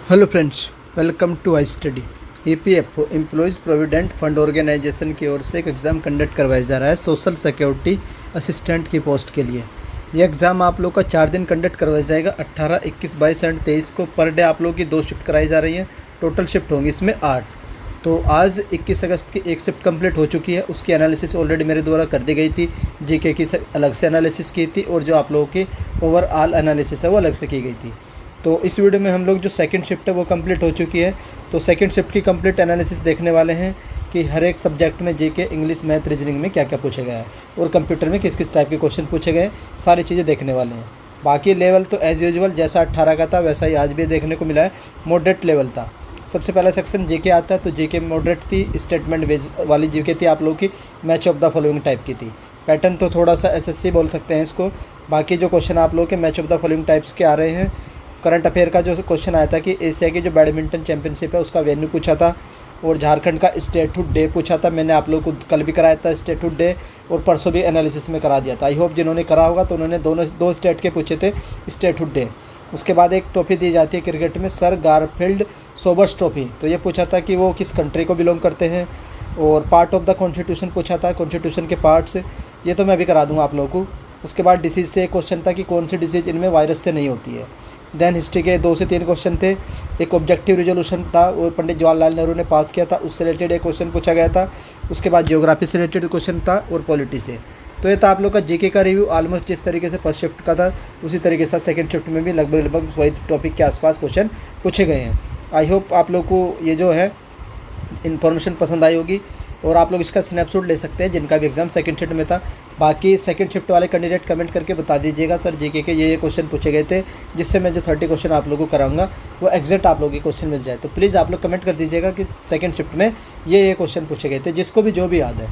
Hello friends, welcome to I study. EPFO employees provident fund organisation की ओर से एक एग्ज़ाम कंडक्ट करवाया जा रहा है सोशल सिक्योरिटी असिस्टेंट की पोस्ट के लिए। ये एग्ज़ाम आप लोग का 4 दिन कंडक्ट करवाया जाएगा। 18, 21, 22 एंड 23 को पर डे आप लोग की 2 शिफ्ट कराई जा रही है। टोटल शिफ्ट होंगी इसमें 8। तो आज 21 अगस्त की एक शिफ्ट कंप्लीट हो चुकी है। उसकी एनालिसिस ऑलरेडी मेरे द्वारा कर दी गई थी। जीके की अलग से एनालिसिस की थी और जो आप लोगों की ओवरऑल एनालिसिस है वो अलग से की गई थी। तो इस वीडियो में हम लोग जो सेकंड शिफ्ट है वो कंप्लीट हो चुकी है। तो सेकंड शिफ्ट की कंप्लीट एनालिसिस देखने वाले हैं कि हर एक सब्जेक्ट में जीके, इंग्लिश, मैथ, रीजनिंग में क्या क्या पूछा गया है और कंप्यूटर में किस किस टाइप के क्वेश्चन पूछे गए, सारी चीज़ें देखने वाले हैं। बाकी लेवल तो एज़ यूजुअल जैसा 18 का था वैसा ही आज भी देखने को मिला है। मॉडरेट लेवल था। सबसे पहला सेक्शन जीके आता है तो जीके मॉडरेट थी। स्टेटमेंट बेस्ड वाली जीके थी आप लोग की, match of the following type की थी। पैटर्न तो थोड़ा सा एसएससी बोल सकते हैं इसको। बाकी जो क्वेश्चन आप लोग के match of the following types के आ रहे हैं। करंट अफेयर का जो क्वेश्चन आया था कि एशिया की जो बैडमिंटन चैंपियनशिप है उसका वेन्यू पूछा था और झारखंड का स्टेटहुड डे पूछा था। मैंने आप लोग को कल भी कराया था स्टेटहुड डे और परसों भी एनालिसिस में करा दिया था। आई होप जिन्होंने करा होगा तो उन्होंने दो स्टेट के पूछे थे स्टेटहुड डे। उसके बाद एक ट्रॉफी दी जाती है क्रिकेट में, सर गारफील्ड सोबर्स ट्रॉफी। तो ये पूछा था कि वो किस कंट्री को बिलोंग करते हैं। और पार्ट ऑफ द कॉन्स्टिट्यूशन पूछा था, कॉन्स्टिट्यूशन के पार्ट्स, ये तो मैं भी करा दूँगा आप लोगों को। उसके बाद डिसीज़ से एक क्वेश्चन था कि कौन सी डिसीज़ इनमें वायरस से नहीं होती है। देन हिस्ट्री के 2 से 3 क्वेश्चन थे। एक ऑब्जेक्टिव रिजोल्यूशन था वो पंडित जवाहरलाल नेहरू ने पास किया था, उससे रिलेटेड एक क्वेश्चन पूछा गया था। उसके बाद ज्योग्राफी से रिलेटेड क्वेश्चन था और पॉलिटी से। तो ये था आप लोग का जीके का रिव्यू। ऑलमोस्ट जिस तरीके से फर्स्ट शिफ्ट का था उसी तरीके से सेकंड शिफ्ट में भी लगभग वही टॉपिक के आसपास क्वेश्चन पूछे गए हैं। आई होप आप लोग को ये जो है इन्फॉर्मेशन पसंद आई होगी और आप लोग इसका स्नैपशॉट ले सकते हैं जिनका भी एग्जाम सेकंड शिफ्ट में था। बाकी सेकंड शिफ्ट वाले कैंडिडेट कमेंट करके बता दीजिएगा सर जीके के ये क्वेश्चन पूछे गए थे, जिससे मैं जो 30 क्वेश्चन आप लोगों को कराऊंगा वो एग्जैक्ट आप लोगों के क्वेश्चन मिल जाए। तो प्लीज़ आप लोग कमेंट कर दीजिएगा कि सेकंड शिफ्ट में ये क्वेश्चन पूछे गए थे, जिसको भी जो भी याद है।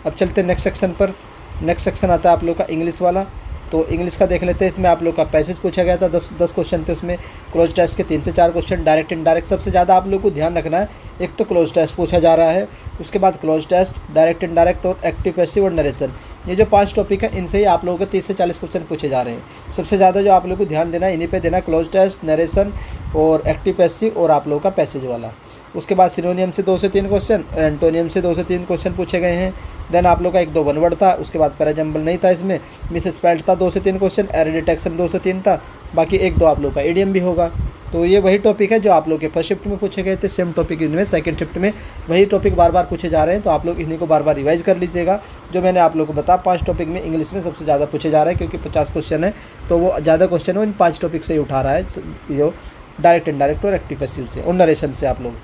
अब चलते हैं नेक्स्ट सेक्शन पर। नेक्स्ट सेक्शन आता है आप लोग का इंग्लिश वाला। तो इंग्लिश का देख लेते हैं। इसमें आप लोग का पैसेज पूछा गया था, 10 क्वेश्चन थे उसमें। क्लोज टेस्ट के 3 से 4 क्वेश्चन, डायरेक्ट इनडायरेक्ट सबसे ज़्यादा आप लोग को ध्यान रखना है। एक तो क्लोज टेस्ट पूछा जा रहा है, उसके बाद क्लोज टेस्ट, डायरेक्ट इनडायरेक्ट और एक्टिव पैसिव और नरेशन। ये जो 5 टॉपिक है इनसे ही आप लोगों को 30 से 40 क्वेश्चन पूछे जा रहे हैं। सबसे ज़्यादा जो आप लोग को ध्यान देना है इन्हीं पे देना, क्लोज टेस्ट, नरेशन और एक्टिव पैसिव और आप लोगों का पैसेज वाला। उसके बाद सिनोनियम से 2 से 3 क्वेश्चन, एंटोनियम से 2 से 3 क्वेश्चन पूछे गए हैं। देन आप लोग का 1-2 वन वर्ड था। उसके बाद पैराजम्बल नहीं था इसमें। मिसेस पेल्ट था 2 से 3 क्वेश्चन, एरर डिटेक्शन 2 से 3 था। बाकी 1-2 आप लोग का ईडीएम भी होगा। तो ये वही टॉपिक है जो आप लोग के फर्स्ट शिफ्ट में पूछे गए थे। सेम टॉपिक इनमें सेकंड शिफ्ट में वही टॉपिक बार बार पूछे जा रहे हैं। तो आप लोग इन्हीं को बार बार रिवाइज कर लीजिएगा। जो मैंने आप लोग को बताया 5 टॉपिक में इंग्लिश में सबसे ज़्यादा पूछे जा रहे हैं, क्योंकि 50 क्वेश्चन है तो वो ज़्यादा क्वेश्चन है इन 5 टॉपिक से ही उठा रहा है, जो डायरेक्ट इनडायरेक्ट और एक्टिव पैसिव से और नरेशन से आप लोग।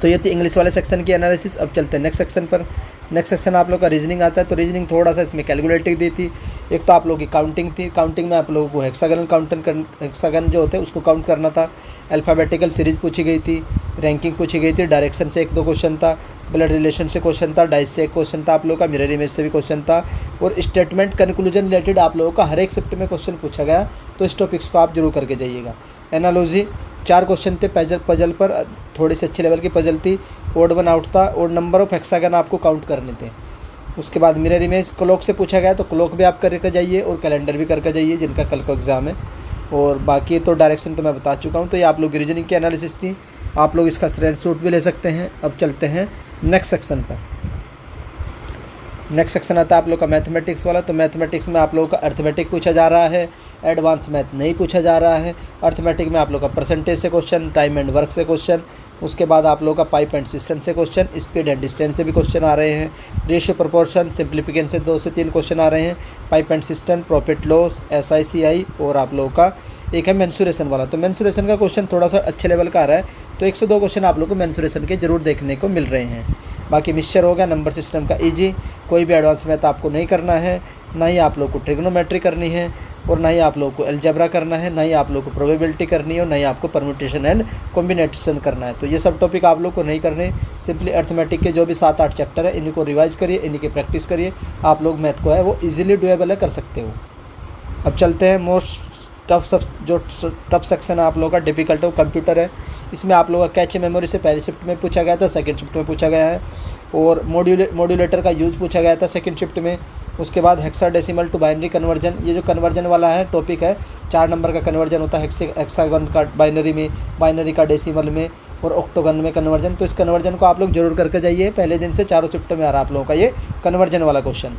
तो ये थी इंग्लिश वाले सेक्शन की एनालिसिस। अब चलते हैं नेक्स्ट सेक्शन पर। नेक्स्ट सेक्शन आप लोग का रीजनिंग आता है। तो रीजनिंग थोड़ा सा इसमें कैलकुलेटिव दी थी। एक तो आप लोगों की काउंटिंग थी। काउंटिंग में आप लोगों को हेक्सागन जो होते हैं उसको काउंट करना था। अल्फ़ाबेटिकल सीरीज़ पूछी गई थी। रैंकिंग पूछी गई थी। डायरेक्शन से 1-2 क्वेश्चन था। ब्लड रिलेशन से क्वेश्चन था। डाइस से एक क्वेश्चन था आप लोगों का। मिरर इमेज से भी क्वेश्चन था। और स्टेटमेंट कंक्लूजन रिलेटेड आप लोगों का हर एक शिफ्ट में क्वेश्चन पूछा गया। तो इस टॉपिक्स को आप जरूर करके जाइएगा। एनालॉजी 4 क्वेश्चन थे पजल पर, थोड़ी सी अच्छी लेवल की पजल थी। ओड वन आउट था और नंबर ऑफ हेक्सागन आपको काउंट करने थे। उसके बाद मिरर इमेज क्लॉक से पूछा गया, तो क्लॉक भी आप करके जाइए और कैलेंडर भी करके जाइए जिनका कल को एग्ज़ाम है। और बाकी तो डायरेक्शन तो मैं बता चुका हूँ। तो ये आप लोग की रीजनिंग की एनालिसिस थी। आप लोग इसका स्क्रीनशॉट भी ले सकते हैं। अब चलते हैं नेक्स्ट सेक्शन पर। नेक्स्ट सेक्शन आता है आप लोग का मैथमेटिक्स वाला। तो मैथमेटिक्स में आप लोगों का अर्थमेटिक पूछा जा रहा है, एडवांस मैथ नहीं पूछा जा रहा है। अर्थमेटिक में आप लोग का परसेंटेज से क्वेश्चन, टाइम एंड वर्क से क्वेश्चन। उसके बाद आप लोगों का पाइप एंड सिस्टम से क्वेश्चन, स्पीड एंड डिस्टेंस से भी क्वेश्चन आ रहे हैं। रेशियो प्रोपोर्शन, सिंप्लीफिकेशन से 2 से 3 क्वेश्चन आ रहे हैं। Pipe and system, profit loss, SICI और आप लोगों का एक है मेंसुरेशन वाला। तो मेंसुरेशन का क्वेश्चन थोड़ा सा अच्छे लेवल का आ रहा है। तो 102 क्वेश्चन आप लोग को मेंसुरेशन के जरूर देखने को मिल रहे हैं। बाकी मिक्सचर हो गया, नंबर सिस्टम का ईजी। कोई भी एडवांस मैथ आपको नहीं करना है, ना ही आप लोग को ट्रिग्नोमेट्री करनी है और ना ही आप लोग को अलजेब्रा करना है, ना ही आप लोग को प्रोबेबिलिटी करनी है और ना ही आपको परम्यूटेशन एंड कॉम्बिनेशन करना है। तो ये सब टॉपिक आप लोग को नहीं करने। सिंपली अर्थमेटिक के जो भी 7-8 चैप्टर है इन्हीं को रिवाइज करिए, इन्हीं की प्रैक्टिस करिए। आप लोग मैथ को है वो ईजिली डुएबल है, कर सकते हो। अब चलते हैं मोस्ट टफ सेक्शन है आप लोगों का, डिफिकल्ट हो कंप्यूटर है। इसमें आप लोगों का कैच मेमोरी से पहले शिफ्ट में पूछा गया था, सेकंड शिफ्ट में पूछा गया है। और मॉड्यूलेटर का यूज़ पूछा गया था सेकंड शिफ्ट में। उसके बाद हेक्साडेसिमल टू बाइनरी कन्वर्जन, ये जो कन्वर्जन वाला है टॉपिक है, 4 नंबर का कन्वर्जन होता है हेक्सागन का बाइनरी में, बाइनरी का डेसिमल में और ऑक्टोगन में कन्वर्जन। तो इस कन्वर्जन को आप लोग जरूर करके जाइए, पहले दिन से चारों शिफ्ट में आ रहा है आप लोगों का ये कन्वर्जन वाला क्वेश्चन।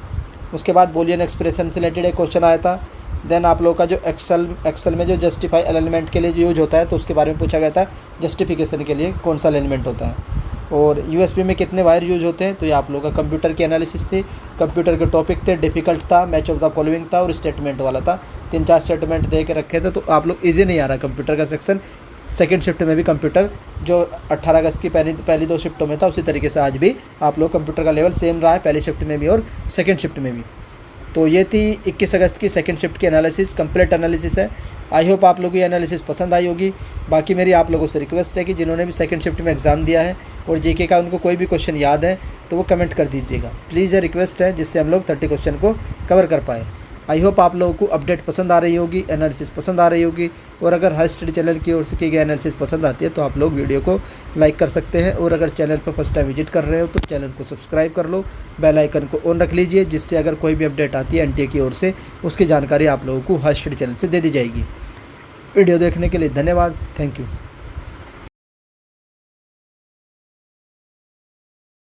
उसके बाद बूलियन एक्सप्रेशन से रिलेटेड एक क्वेश्चन आया था। देन आप लोगों का जो एक्सेल में जो जस्टिफाई एलिमेंट के लिए जो यूज होता है तो उसके बारे में पूछा गया था, जस्टिफिकेशन के लिए कौन सा एलिमेंट होता है। और यूएसबी में कितने वायर यूज होते हैं, तो ये आप लोगों का कंप्यूटर की एनालिसिस थी, कंप्यूटर के टॉपिक थे, डिफिकल्ट था, मैच ऑफ द फॉलोइंग था और स्टेटमेंट वाला था। 3-4 स्टेटमेंट दे के रखे थे, तो आप लोग ईजी नहीं आ रहा कंप्यूटर का सेक्शन। सेकंड शिफ्ट में भी कंप्यूटर जो 18 अगस्त की पहली 2 शिफ्टों में था, उसी तरीके से आज भी आप लोग कंप्यूटर का लेवल सेम रहा है, पहली शिफ्ट में भी और सेकंड शिफ्ट में भी। तो ये थी 21 अगस्त की सेकंड शिफ्ट की एनालिसिस, कंप्लीट एनालिसिस है। आई होप आप लोगों की एनालिसिस पसंद आई होगी। बाकी मेरी आप लोगों से रिक्वेस्ट है कि जिन्होंने भी सेकंड शिफ्ट में एग्ज़ाम दिया है और जीके का उनको कोई भी क्वेश्चन याद है तो वो कमेंट कर दीजिएगा प्लीज़, ये रिक्वेस्ट है, जिससे हम लोग 30 क्वेश्चन को कवर कर पाए। आई होप आप लोगों को अपडेट पसंद आ रही होगी, एनालिसिस पसंद आ रही होगी। और अगर हाई स्टडी चैनल की ओर से की गई एनालिसिस पसंद आती है तो आप लोग वीडियो को लाइक कर सकते हैं। और अगर चैनल पर फर्स्ट टाइम विजिट कर रहे हो तो चैनल को सब्सक्राइब कर लो, बेल आइकन को ऑन रख लीजिए, जिससे अगर कोई भी अपडेट आती है एनटीए की ओर से उसकी जानकारी आप लोगों को हाई स्टडी चैनल से दे दी जाएगी। वीडियो देखने के लिए धन्यवाद, थैंक यू।